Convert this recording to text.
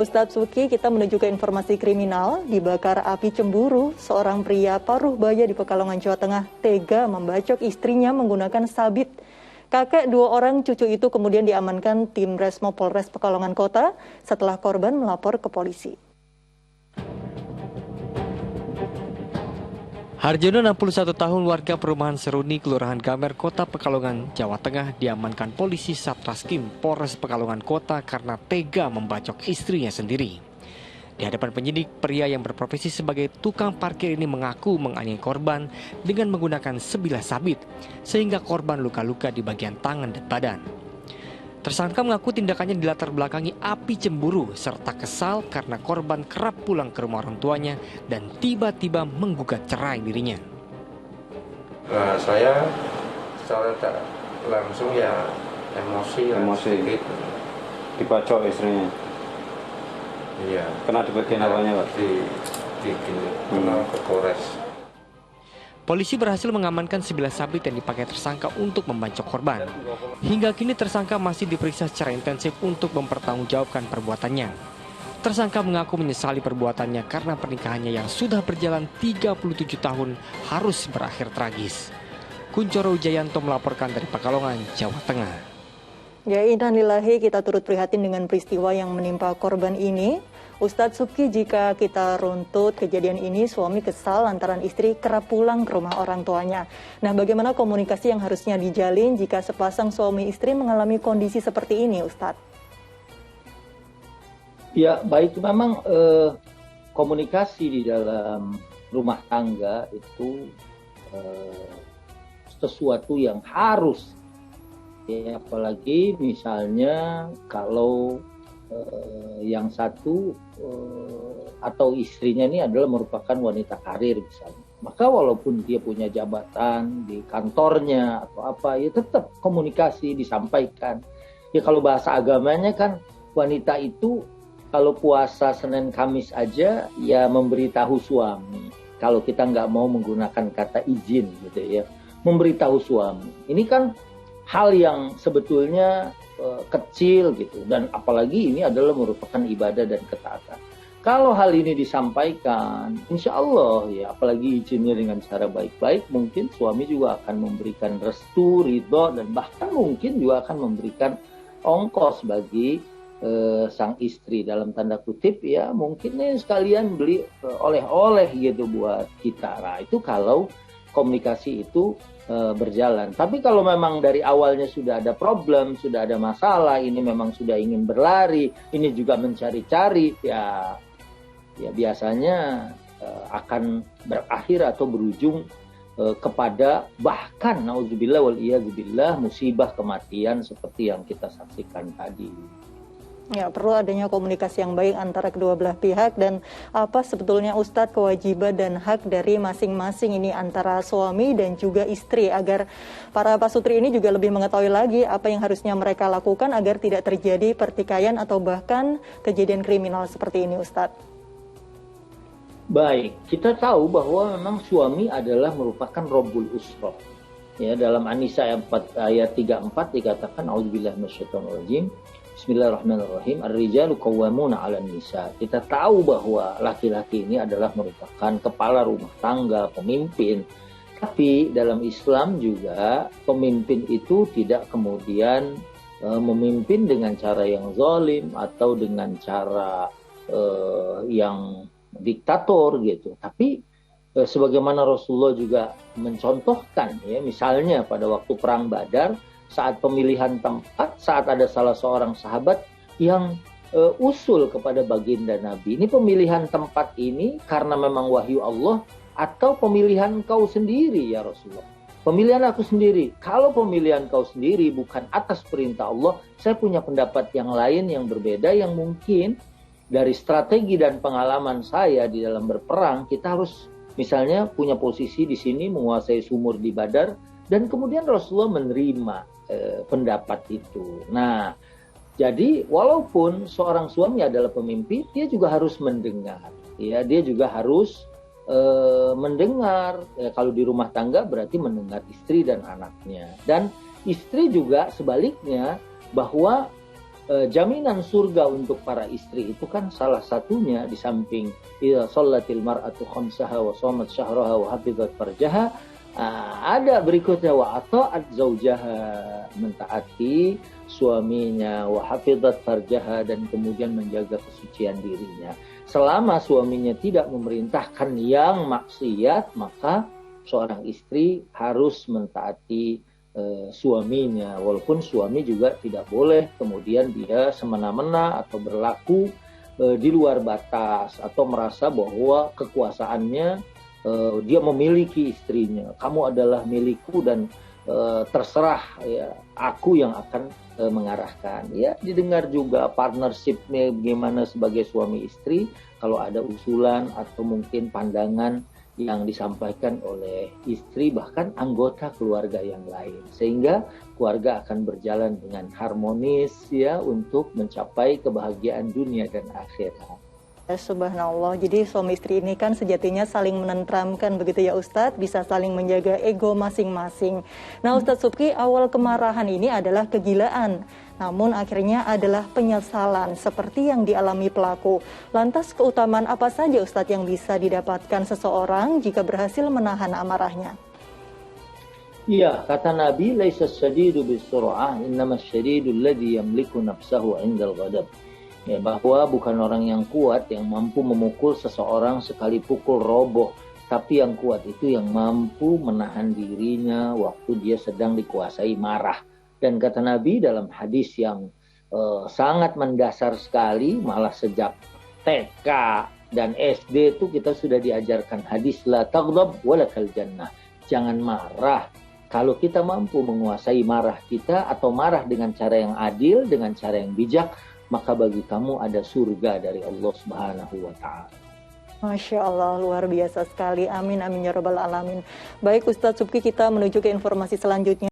Ustadz Suki, kita menuju ke informasi kriminal. Dibakar api cemburu, seorang pria paruh baya di Pekalongan, Jawa Tengah tega membacok istrinya menggunakan sabit. Kakek dua orang cucu itu kemudian diamankan tim Resmo Polres Pekalongan Kota setelah korban melapor ke polisi. Harjono, 61 tahun, warga perumahan Seruni, Kelurahan Gamer, Kota Pekalongan, Jawa Tengah, diamankan polisi Satraskim Polres Pekalongan Kota karena tega membacok istrinya sendiri. Di hadapan penyidik, pria yang berprofesi sebagai tukang parkir ini mengaku menganiaya korban dengan menggunakan sebilah sabit, sehingga korban luka-luka di bagian tangan dan badan. Tersangka mengaku tindakannya dilatar belakangi api cemburu serta kesal karena korban kerap pulang ke rumah orang tuanya dan tiba-tiba menggugat cerai dirinya. Saya secara tak langsung ya emosi. Sedikit. Dibacok istrinya. Iya. Kena di bagian apanya, Pak? Kena kegores. Polisi berhasil mengamankan sebilah sabit yang dipakai tersangka untuk membacok korban. Hingga kini tersangka masih diperiksa secara intensif untuk mempertanggungjawabkan perbuatannya. Tersangka mengaku menyesali perbuatannya karena pernikahannya yang sudah berjalan 37 tahun harus berakhir tragis. Kuncoro Wijayanto melaporkan dari Pekalongan, Jawa Tengah. Ya, innalillahi, kita turut prihatin dengan peristiwa yang menimpa korban ini. Ustadz Suki, jika kita runtut kejadian ini, suami kesal lantaran istri kerap pulang ke rumah orang tuanya. Nah, bagaimana komunikasi yang harusnya dijalin jika sepasang suami istri mengalami kondisi seperti ini, Ustadz? Ya, baik, memang komunikasi di dalam rumah tangga itu sesuatu yang harus. Ya, apalagi misalnya kalau yang satu atau istrinya ini adalah merupakan wanita karir misalnya. Maka walaupun dia punya jabatan di kantornya atau apa, ya tetap komunikasi disampaikan. Ya kalau bahasa agamanya kan wanita itu kalau puasa Senin Kamis aja ya memberitahu suami. Kalau kita nggak mau menggunakan kata izin gitu ya, memberitahu suami. Ini kan hal yang sebetulnya kecil gitu, dan apalagi ini adalah merupakan ibadah dan ketaatan. Kalau hal ini disampaikan, insya Allah ya, apalagi izinnya dengan cara baik-baik, mungkin suami juga akan memberikan restu, ridho, dan bahkan mungkin juga akan memberikan ongkos bagi sang istri, dalam tanda kutip ya, mungkin nih sekalian beli oleh-oleh gitu buat kita. Nah itu kalau komunikasi itu berjalan. Tapi kalau memang dari awalnya sudah ada problem, sudah ada masalah, ini memang sudah ingin berlari, ini juga mencari-cari, ya biasanya akan berakhir atau berujung kepada bahkan nauzubillah wal iyadzubillah musibah kematian seperti yang kita saksikan tadi. Ya, perlu adanya komunikasi yang baik antara kedua belah pihak. Dan apa sebetulnya Ustadz kewajiban dan hak dari masing-masing ini antara suami dan juga istri, agar para pasutri ini juga lebih mengetahui lagi apa yang harusnya mereka lakukan agar tidak terjadi pertikaian atau bahkan kejadian kriminal seperti ini, Ustadz. Baik, kita tahu bahwa memang suami adalah merupakan Rabbul Usra. Ya, dalam An-Nisa ayat 34 dikatakan auzubillahi minasyaitonir rajim. Bismillahirrahmanirrahim. Ar-rijalu qawwamuna 'alan nisa. Kita tahu bahwa laki-laki ini adalah merupakan kepala rumah tangga, pemimpin. Tapi dalam Islam juga pemimpin itu tidak kemudian memimpin dengan cara yang zalim atau dengan cara yang diktator gitu. Tapi sebagaimana Rasulullah juga mencontohkan ya, misalnya pada waktu perang Badar, saat pemilihan tempat, saat ada salah seorang sahabat yang usul kepada baginda Nabi, ini pemilihan tempat ini karena memang wahyu Allah atau pemilihan kau sendiri ya Rasulullah? Pemilihan aku sendiri. Kalau pemilihan kau sendiri bukan atas perintah Allah, saya punya pendapat yang lain yang berbeda, yang mungkin dari strategi dan pengalaman saya di dalam berperang, kita harus misalnya punya posisi di sini, menguasai sumur di Badar, dan kemudian Rasulullah menerima pendapat itu. Nah, jadi walaupun seorang suami adalah pemimpin, dia juga harus mendengar. Ya, dia juga harus mendengar. Ya, kalau di rumah tangga berarti mendengar istri dan anaknya. Dan istri juga sebaliknya, bahwa jaminan surga untuk para istri itu kan salah satunya di samping idza shallatil mar'atu khamsaha wa shamat syahraha wa hafizat farjaha, ada berikutnya wa ata'at zaujaha, mentaati suaminya, wa hafizat farjaha, dan kemudian menjaga kesucian dirinya. Selama suaminya tidak memerintahkan yang maksiat, maka seorang istri harus mentaati suaminya, walaupun suami juga tidak boleh kemudian dia semena-mena atau berlaku di luar batas atau merasa bahwa kekuasaannya dia memiliki istrinya, kamu adalah milikku dan terserah ya aku yang akan mengarahkan. Ya, didengar juga partnershipnya bagaimana sebagai suami istri kalau ada usulan atau mungkin pandangan yang disampaikan oleh istri bahkan anggota keluarga yang lain, sehingga keluarga akan berjalan dengan harmonis ya untuk mencapai kebahagiaan dunia dan akhirat. Subhanallah, jadi suami istri ini kan sejatinya saling menenteramkan begitu ya Ustadz, bisa saling menjaga ego masing-masing. Nah Ustadz Subki, awal kemarahan ini adalah kegilaan, namun akhirnya adalah penyesalan seperti yang dialami pelaku. Lantas keutamaan apa saja Ustadz yang bisa didapatkan seseorang jika berhasil menahan amarahnya? Iya, kata Nabi, laisa syadidu bisur'ah, innamas syadidu alladhi yamliku nafsahu 'indal ghadab. Ya, bahwa bukan orang yang kuat yang mampu memukul seseorang sekali pukul roboh, tapi yang kuat itu yang mampu menahan dirinya waktu dia sedang dikuasai marah. Dan kata Nabi dalam hadis yang sangat mendasar sekali, malah sejak TK dan SD itu kita sudah diajarkan hadis la taghdab walakal jannah. Jangan marah. Kalau kita mampu menguasai marah kita atau marah dengan cara yang adil, dengan cara yang bijak, maka bagi kamu ada surga dari Allah Subhanahu wa Ta'ala. Masya Allah, luar biasa sekali. Amin, amin ya rabbal alamin. Baik Ustadz Subki, kita menuju ke informasi selanjutnya.